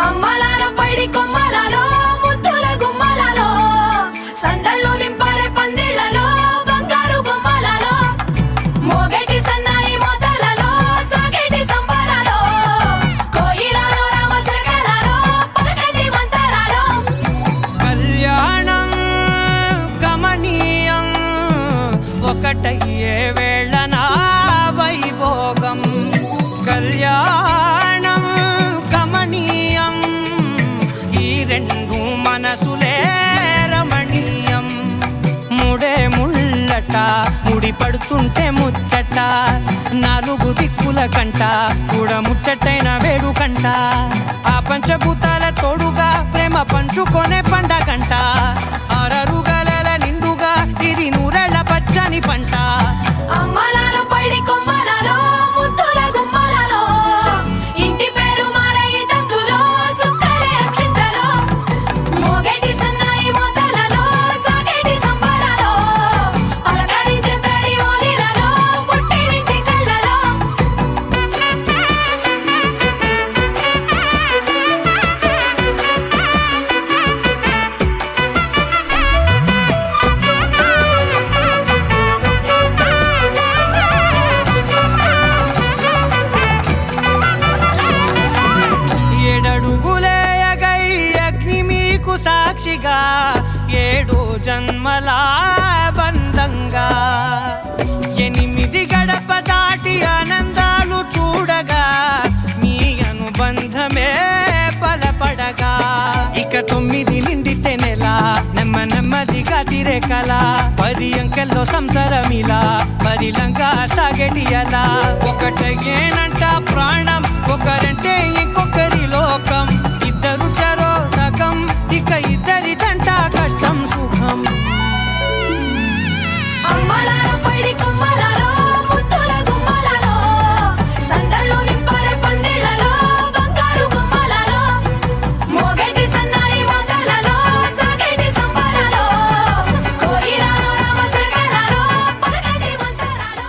అమ్మలాలో పైడి కొమ్మలాలో ముద్దుల గుమ్మలాలో సందళ్ళు నింపారే పందిళ్లలో బంగారు బొమ్మలాలో మోగేటి సన్నాయి మోతలలో సాగేటి సంబరాలో కోయిలలో రామశకలలో పలకటి మంతరాలో కళ్యాణం గమనీయం ఒకటయ్యే వేళన వైభోగం కళ్యాణం గమనీయం ఈ రెండు మనసులే రమణీయం ముడే ముళ్ళట ముడి పడుతుంటే ముచ్చట నాలుగు దిక్కుల కంట చూడ ముచ్చటైన వేడుకంట ఆ పంచభూతాల తోడుగా ప్రేమ పంచుకొనే పండగంట అరరుగల నిండుగా ఇది నూరెళ్ళ పచ్చని పంట అమ్మలాలో పైడి కొమ్మలాలో ముద్దుల గుమ్మలాలో ఇంటి పేరు మారయి తంతులో చుక్కలే అక్షింతలో మోగేటి సన్నాయి మోతలలో సాగేటి సంబరాలో పలకరించే తడి ఓలిలలో పుట్టినింటి కళ్ళలో ఏడడుగులే ఎగై అగ్ని మీకు సాక్షిగా ఏడు జన్మల బంధంగా ఎనిమిది గడప దాటి ఆనందాలు చూడగా మీ అనుబంధమే బలపడగా ఇక 9 నిండితే నెల నెమ్మదిగా తిరే కల 10 అంకెల్లో సంసారమిలా పరిలంగా సాగేటి అలా ఒకటేనంట ప్రాణం ఒకరంటే ఇంకొకరి లోకం ఇద్దరు చరో సగం ఇక ఇద్దరిదంట కష్టం సుఖం అమ్మలాలో పైడి కొమ్మలాలో ముద్దుల గుమ్మలాలో సందళ్ళు నింపారే పందిళ్లలో బంగారు బొమ్మలాలో మోగేటి సన్నాయి మోతలలో సాగేటి సంబరాలో కోయిలలో రామశకలలో పలకటి మంతరాలో